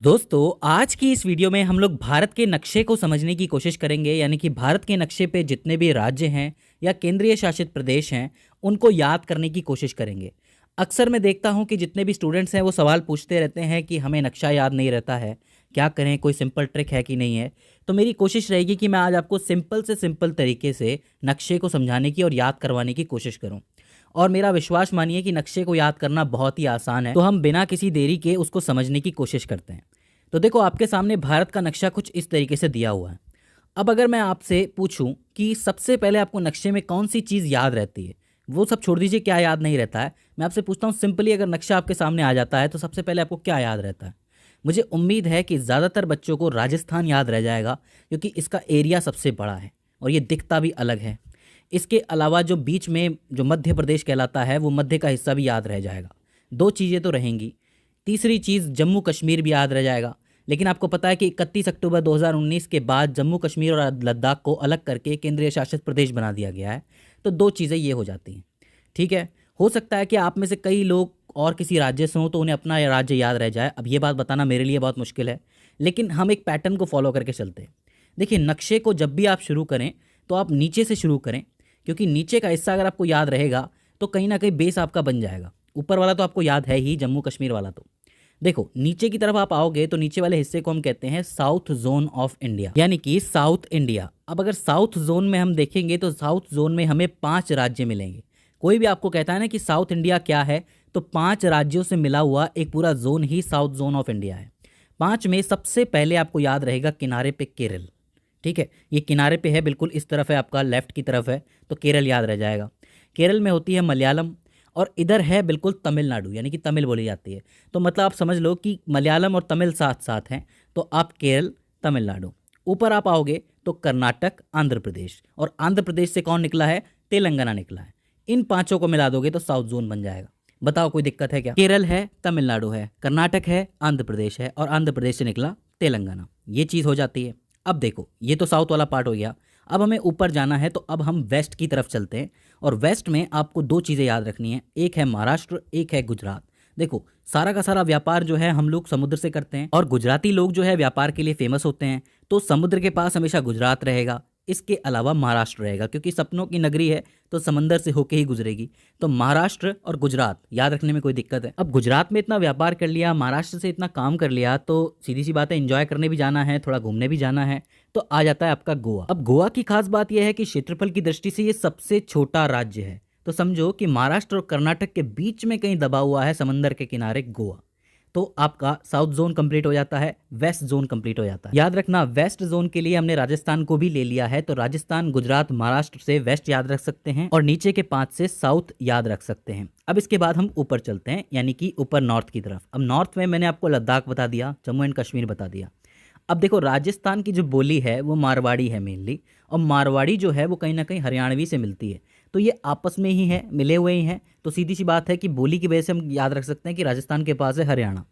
दोस्तों आज की इस वीडियो में हम लोग भारत के नक्शे को समझने की कोशिश करेंगे। यानी कि भारत के नक्शे पे जितने भी राज्य हैं या केंद्रीय शासित प्रदेश हैं उनको याद करने की कोशिश करेंगे। अक्सर मैं देखता हूं कि जितने भी स्टूडेंट्स हैं वो सवाल पूछते रहते हैं कि हमें नक्शा याद नहीं रहता है, क्या करें, कोई सिंपल ट्रिक है कि नहीं है। तो मेरी कोशिश रहेगी कि मैं आज आपको सिंपल से सिंपल तरीके से नक्शे को समझाने की और याद करवाने की कोशिश करूँ। और मेरा विश्वास मानिए कि नक्शे को याद करना बहुत ही आसान है। तो हम बिना किसी देरी के उसको समझने की कोशिश करते हैं। तो देखो, आपके सामने भारत का नक्शा कुछ इस तरीके से दिया हुआ है। अब अगर मैं आपसे पूछूं कि सबसे पहले आपको नक्शे में कौन सी चीज़ याद रहती है, वो सब छोड़ दीजिए, क्या याद नहीं रहता है। मैं आपसे पूछता हूँ सिंपली, अगर नक्शा आपके सामने आ जाता है तो सबसे पहले आपको क्या याद रहता है। मुझे उम्मीद है कि ज़्यादातर बच्चों को राजस्थान याद रह जाएगा, क्योंकि इसका एरिया सबसे बड़ा है और ये दिखता भी अलग है। इसके अलावा जो बीच में जो मध्य प्रदेश कहलाता है वो मध्य का हिस्सा भी याद रह जाएगा। दो चीज़ें तो रहेंगी। तीसरी चीज़, जम्मू कश्मीर भी याद रह जाएगा। लेकिन आपको पता है कि 31 अक्टूबर 2019 के बाद जम्मू कश्मीर और लद्दाख को अलग करके केंद्रीय शासित प्रदेश बना दिया गया है। तो दो चीज़ें ये हो जाती हैं। ठीक है, हो सकता है कि आप में से कई लोग और किसी राज्य से हों तो उन्हें अपना राज्य याद रह जाए। अब ये बात बताना मेरे लिए बहुत मुश्किल है, लेकिन हम एक पैटर्न को फॉलो करके चलते हैं। देखिए, नक्शे को जब भी आप शुरू करें तो आप नीचे से शुरू करें, क्योंकि नीचे का हिस्सा अगर आपको याद रहेगा तो कहीं ना कहीं बेस आपका बन जाएगा। ऊपर वाला तो आपको याद है ही, जम्मू कश्मीर वाला। तो देखो, नीचे की तरफ आप आओगे तो नीचे वाले हिस्से को हम कहते हैं साउथ जोन ऑफ इंडिया, यानी कि साउथ इंडिया। अब अगर साउथ जोन में हम देखेंगे तो साउथ जोन में हमें 5 राज्य मिलेंगे। कोई भी आपको कहता है ना कि साउथ इंडिया क्या है, तो 5 राज्यों से मिला हुआ एक पूरा zone he south zone of India है। 5 में सबसे पहले आपको याद रहेगा किनारे पे केरल। ठीक है, ये किनारे पे है, बिल्कुल इस तरफ है, आपका लेफ्ट की तरफ है, तो केरल याद रह जाएगा। केरल में होती है मलयालम, और इधर है बिल्कुल तमिलनाडु, यानी कि तमिल बोली जाती है। तो मतलब आप समझ लो कि मलयालम और तमिल साथ साथ हैं, तो आप केरल, तमिलनाडु। ऊपर आप आओगे तो कर्नाटक, आंध्र प्रदेश, और आंध्र प्रदेश से कौन निकला है? तेलंगाना निकला है। इन पांचों को मिला दोगे तो साउथ जोन बन जाएगा। बताओ, कोई दिक्कत है क्या? केरल है, तमिलनाडु है, कर्नाटक है, आंध्र प्रदेश है, और आंध्र प्रदेश से निकला तेलंगाना। ये चीज़ हो जाती है। अब देखो, ये तो साउथ वाला पार्ट हो गया। अब हमें ऊपर जाना है, तो अब हम वेस्ट की तरफ चलते हैं। और वेस्ट में आपको दो चीज़ें याद रखनी है, एक है महाराष्ट्र, एक है गुजरात। देखो, सारा का सारा व्यापार जो है हम लोग समुद्र से करते हैं, और गुजराती लोग जो है व्यापार के लिए फेमस होते हैं। तो समुद्र के पास हमेशा गुजरात रहेगा, इसके अलावा महाराष्ट्र रहेगा, क्योंकि सपनों की नगरी है तो समंदर से होके ही गुजरेगी। तो महाराष्ट्र और गुजरात याद रखने में कोई दिक्कत है? अब गुजरात में इतना व्यापार कर लिया, महाराष्ट्र से इतना काम कर लिया, तो सीधी सी बात है, एंजॉय करने भी जाना है, थोड़ा घूमने भी जाना है, तो आ जाता है आपका गोवा। अब गोवा की खास बात यह है कि क्षेत्रफल की दृष्टि से ये सबसे छोटा राज्य है। तो समझो कि महाराष्ट्र और कर्नाटक के बीच में कहीं दबा हुआ है समंदर के किनारे गोवा। तो आपका साउथ जोन कंप्लीट हो जाता है, वेस्ट जोन कंप्लीट हो जाता है। याद रखना, वेस्ट जोन के लिए हमने राजस्थान को भी ले लिया है, तो राजस्थान, गुजरात, महाराष्ट्र से वेस्ट याद रख सकते हैं, और नीचे के 5 से साउथ याद रख सकते हैं। अब इसके बाद हम ऊपर चलते हैं, यानी कि ऊपर नॉर्थ की तरफ। अब नॉर्थ में मैंने आपको लद्दाख बता दिया, जम्मू एंड कश्मीर बता दिया। अब देखो, राजस्थान की जो बोली है वो मारवाड़ी है मेनली, और मारवाड़ी जो है वो कहीं ना कहीं हरियाणवी से मिलती है। तो ये आपस में ही है, मिले हुए ही हैं। तो सीधी सी बात है कि बोली की वजह से हम याद रख सकते हैं कि राजस्थान के पास है हरियाणा।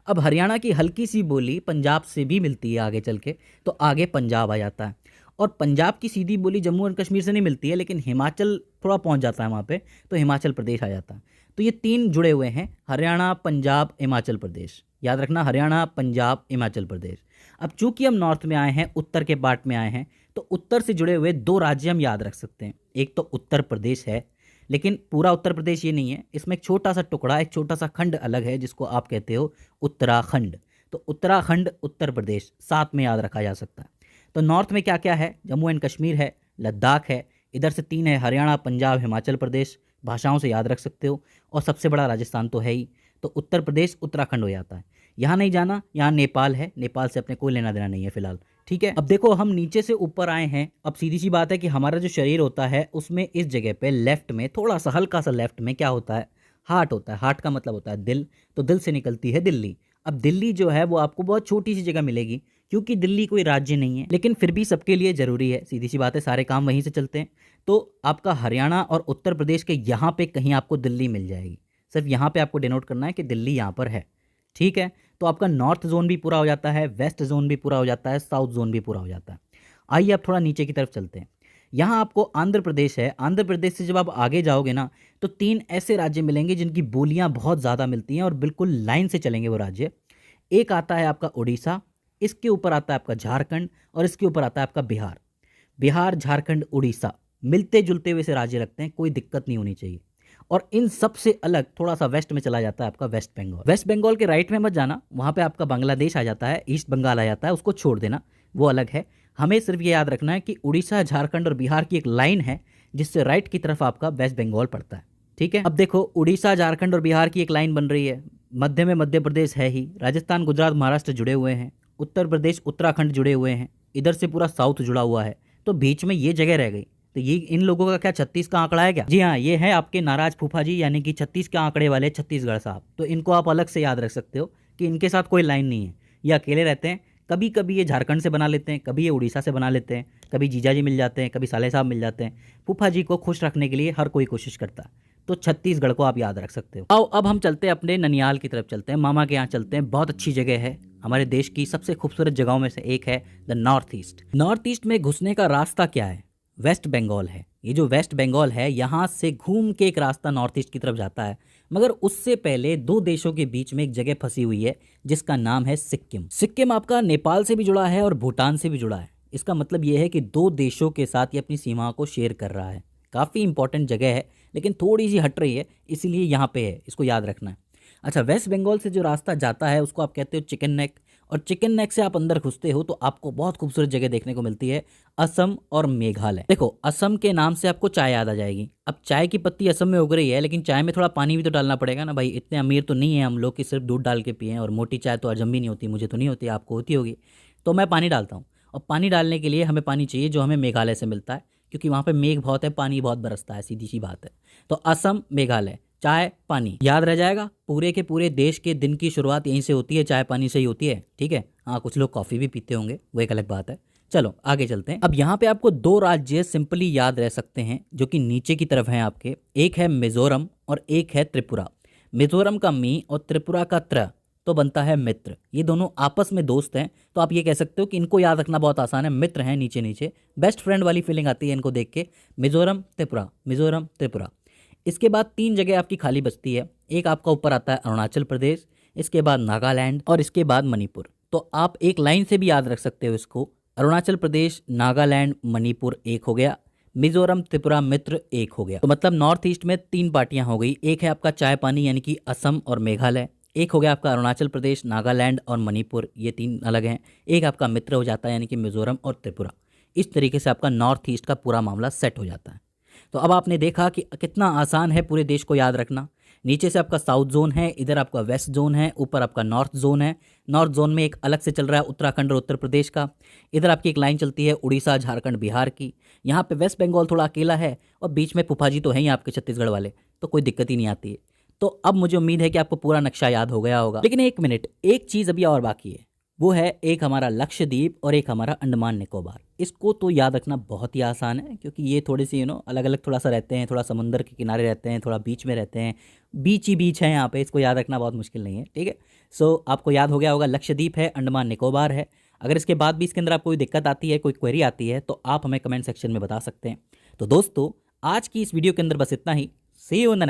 अब हरियाणा की हल्की सी बोली पंजाब से भी मिलती है आगे चल के, तो आगे पंजाब आ जाता है। और पंजाब की सीधी बोली जम्मू एंड कश्मीर से नहीं मिलती है, लेकिन हिमाचल थोड़ा पहुंच जाता है वहाँ पे, तो हिमाचल प्रदेश आ जाता है। तो ये 3 जुड़े हुए हैं, हरियाणा, पंजाब, हिमाचल प्रदेश। याद रखना, हरियाणा, पंजाब, हिमाचल प्रदेश। अब चूंकि हम नॉर्थ में आए हैं, उत्तर के पार्ट में आए हैं, तो उत्तर से जुड़े हुए 2 राज्य हम याद रख सकते हैं। एक तो उत्तर प्रदेश है, लेकिन पूरा उत्तर प्रदेश ये नहीं है, इसमें एक छोटा सा टुकड़ा, एक छोटा सा खंड अलग है, जिसको आप कहते हो उत्तराखंड। तो उत्तराखंड, उत्तर प्रदेश साथ में याद रखा जा सकता है। तो नॉर्थ में क्या क्या है? जम्मू एंड कश्मीर है, लद्दाख है, इधर से 3 है, हरियाणा, पंजाब, हिमाचल प्रदेश। भाषाओं से याद रख सकते हो, और सबसे बड़ा राजस्थान तो है ही। तो उत्तर प्रदेश, उत्तराखंड हो जाता है। यहाँ नहीं जाना, यहाँ नेपाल है, नेपाल से अपने कोई लेना देना नहीं है फिलहाल। ठीक है, अब देखो, हम नीचे से ऊपर आए हैं। अब सीधी सी बात है कि हमारा जो शरीर होता है उसमें इस जगह पे लेफ्ट में, थोड़ा सा हल्का सा लेफ्ट में क्या होता है? हार्ट होता है। हार्ट का मतलब होता है दिल, तो दिल से निकलती है दिल्ली। अब दिल्ली जो है वो आपको बहुत छोटी सी जगह मिलेगी, क्योंकि दिल्ली कोई राज्य नहीं है, लेकिन फिर भी सबके लिए ज़रूरी है। सीधी सी बात है, सारे काम वहीं से चलते हैं। तो आपका हरियाणा और उत्तर प्रदेश के यहाँ पे कहीं आपको दिल्ली मिल जाएगी। सिर्फ यहाँ पे आपको डिनोट करना है कि दिल्ली यहाँ पर है। ठीक है, तो आपका नॉर्थ जोन भी पूरा हो जाता है, वेस्ट जोन भी पूरा हो जाता है, साउथ जोन भी पूरा हो जाता है। आइए अब थोड़ा नीचे की तरफ चलते हैं। यहाँ आपको आंध्र प्रदेश है। आंध्र प्रदेश से जब आप आगे जाओगे ना, तो 3 ऐसे राज्य मिलेंगे जिनकी बोलियाँ बहुत ज़्यादा मिलती हैं और बिल्कुल लाइन से चलेंगे वो राज्य। एक आता है आपका उड़ीसा, इसके ऊपर आता है आपका झारखंड और इसके ऊपर आता है आपका बिहार। बिहार, झारखंड, उड़ीसा मिलते जुलते हुए से राज्य लगते हैं, कोई दिक्कत नहीं होनी चाहिए। और इन सबसे अलग थोड़ा सा वेस्ट में चला जाता है आपका वेस्ट बंगाल। वेस्ट बंगाल के राइट में मत जाना, वहाँ पे आपका बांग्लादेश आ जाता है, ईस्ट बंगाल आ जाता है, उसको छोड़ देना, वो अलग है। हमें सिर्फ ये याद रखना है कि उड़ीसा, झारखंड और बिहार की एक लाइन है जिससे राइट की तरफ आपका वेस्ट बंगाल पड़ता है। ठीक है, अब देखो उड़ीसा, झारखंड और बिहार की एक लाइन बन रही है, मध्य में मध्य प्रदेश है ही, राजस्थान, गुजरात, महाराष्ट्र जुड़े हुए हैं, उत्तर प्रदेश, उत्तराखंड जुड़े हुए हैं, इधर से पूरा साउथ जुड़ा हुआ है, तो बीच में ये जगह रह गई। तो ये इन लोगों का क्या 36 का आंकड़ा है क्या? जी हाँ, ये है आपके नाराज फूफा जी, यानी कि 36 के आंकड़े वाले छत्तीसगढ़ साहब। तो इनको आप अलग से याद रख सकते हो कि इनके साथ कोई लाइन नहीं है, ये अकेले रहते हैं। कभी कभी ये झारखंड से बना लेते हैं, कभी ये उड़ीसा से बना लेते हैं, कभी जीजा जी मिल जाते हैं, कभी साले साहब मिल जाते हैं। फूफा जी को खुश रखने के लिए हर कोई कोशिश करता है, तो छत्तीसगढ़ को आप याद रख सकते हो। आओ अब हम चलते हैं अपने ननियाल की तरफ, चलते हैं मामा के यहाँ चलते हैं। बहुत अच्छी जगह है, हमारे देश की सबसे खूबसूरत जगहों में से एक है the north east. North east में घुसने का रास्ता क्या है? वेस्ट बंगाल है। ये जो वेस्ट बंगाल है, यहाँ से घूम के एक रास्ता नॉर्थ ईस्ट की तरफ जाता है, मगर उससे पहले दो देशों के बीच में एक जगह फंसी हुई है जिसका नाम है सिक्किम। सिक्किम आपका नेपाल से भी जुड़ा है और भूटान से भी जुड़ा है। इसका मतलब ये है कि दो देशों के साथ ये अपनी सीमाओं को शेयर कर रहा है। काफ़ी इंपॉर्टेंट जगह है, लेकिन थोड़ी सी हट रही है, इसीलिए यहाँ पे है, इसको याद रखना है। अच्छा, वेस्ट बंगाल से जो रास्ता जाता है उसको आप कहते हो चिकन नेक, और चिकन नेक से आप अंदर घुसते हो तो आपको बहुत खूबसूरत जगह देखने को मिलती है, असम और मेघालय। देखो, असम के नाम से आपको चाय याद आ जाएगी। अब चाय की पत्ती असम में उग रही है, लेकिन चाय में थोड़ा पानी भी तो डालना पड़ेगा ना भाई। इतने अमीर तो नहीं है हम लोग कि सिर्फ दूध डाल के पिएं, और मोटी चाय तो हजम भी नहीं होती, मुझे तो नहीं होती, आपको होती होगी। तो मैं पानी डालता हूँ, और पानी डालने के लिए हमें पानी चाहिए जो हमें मेघालय से मिलता है, क्योंकि वहाँ पे मेघ बहुत है, पानी बहुत बरसता है, सीधी सी बात है। तो असम, मेघालय, चाय पानी याद रह जाएगा। पूरे के पूरे देश के दिन की शुरुआत यहीं से होती है, चाय पानी से ही होती है। ठीक है, हाँ, कुछ लोग कॉफ़ी भी पीते होंगे, वो एक अलग बात है। चलो आगे चलते हैं। अब यहाँ पे आपको दो राज्य सिंपली याद रह सकते हैं जो कि नीचे की तरफ हैं आपके। एक है मिजोरम और एक है त्रिपुरा। मिजोरम का मी और त्रिपुरा का त्र तो बनता है मित्र। ये दोनों आपस में दोस्त हैं, तो आप ये कह सकते हो कि इनको याद रखना बहुत आसान है, मित्र हैं नीचे नीचे। बेस्ट फ्रेंड वाली फीलिंग आती है इनको देख के। मिजोरम, त्रिपुरा, मिजोरम, त्रिपुरा। इसके बाद तीन जगह आपकी खाली बचती है। एक आपका ऊपर आता है अरुणाचल प्रदेश, इसके बाद नागालैंड और इसके बाद मणिपुर। तो आप एक लाइन से भी याद रख सकते हो इसको, अरुणाचल प्रदेश, नागालैंड, मणिपुर एक हो गया, मिजोरम, त्रिपुरा, मित्र एक हो गया। तो मतलब नॉर्थ ईस्ट में तीन पार्टियां हो गई। एक है आपका चाय पानी यानी कि असम और मेघालय, एक हो गया आपका अरुणाचल प्रदेश, नागालैंड और मणिपुर, ये तीन अलग हैं। एक आपका मित्र हो जाता है यानी कि मिजोरम और त्रिपुरा। इस तरीके से आपका नॉर्थ ईस्ट का पूरा मामला सेट हो जाता है। तो अब आपने देखा कि कितना आसान है पूरे देश को याद रखना। नीचे से आपका साउथ जोन है, इधर आपका वेस्ट जोन है, ऊपर आपका नॉर्थ जोन है। नॉर्थ जोन में एक अलग से चल रहा है उत्तराखंड और उत्तर प्रदेश का। इधर आपकी एक लाइन चलती है उड़ीसा, झारखंड, बिहार की। यहाँ पे वेस्ट बंगाल थोड़ा अकेला है, और बीच में फूफा जी तो हैं ही आपके छत्तीसगढ़ वाले, तो कोई दिक्कत ही नहीं आती है। तो अब मुझे उम्मीद है कि आपको पूरा नक्शा याद हो गया होगा। लेकिन एक मिनट, एक चीज़ अभी और बाकी है, वो है एक हमारा लक्षद्वीप और एक हमारा अंडमान निकोबार। इसको तो याद रखना बहुत ही आसान है, क्योंकि ये थोड़े से अलग अलग थोड़ा सा रहते हैं, थोड़ा समुंदर के किनारे रहते हैं, थोड़ा बीच में रहते हैं, बीच ही बीच है यहाँ पे। इसको याद रखना बहुत मुश्किल नहीं है, ठीक है। सो आपको याद हो गया होगा, लक्षद्वीप है, अंडमान निकोबार है। अगर इसके बाद भी इसके अंदर आपको कोई दिक्कत आती है, कोई क्वेरी आती है, तो आप हमें कमेंट सेक्शन में बता सकते हैं। तो दोस्तों, आज की इस वीडियो के अंदर बस इतना ही। सी यू इन द नेक्स्ट।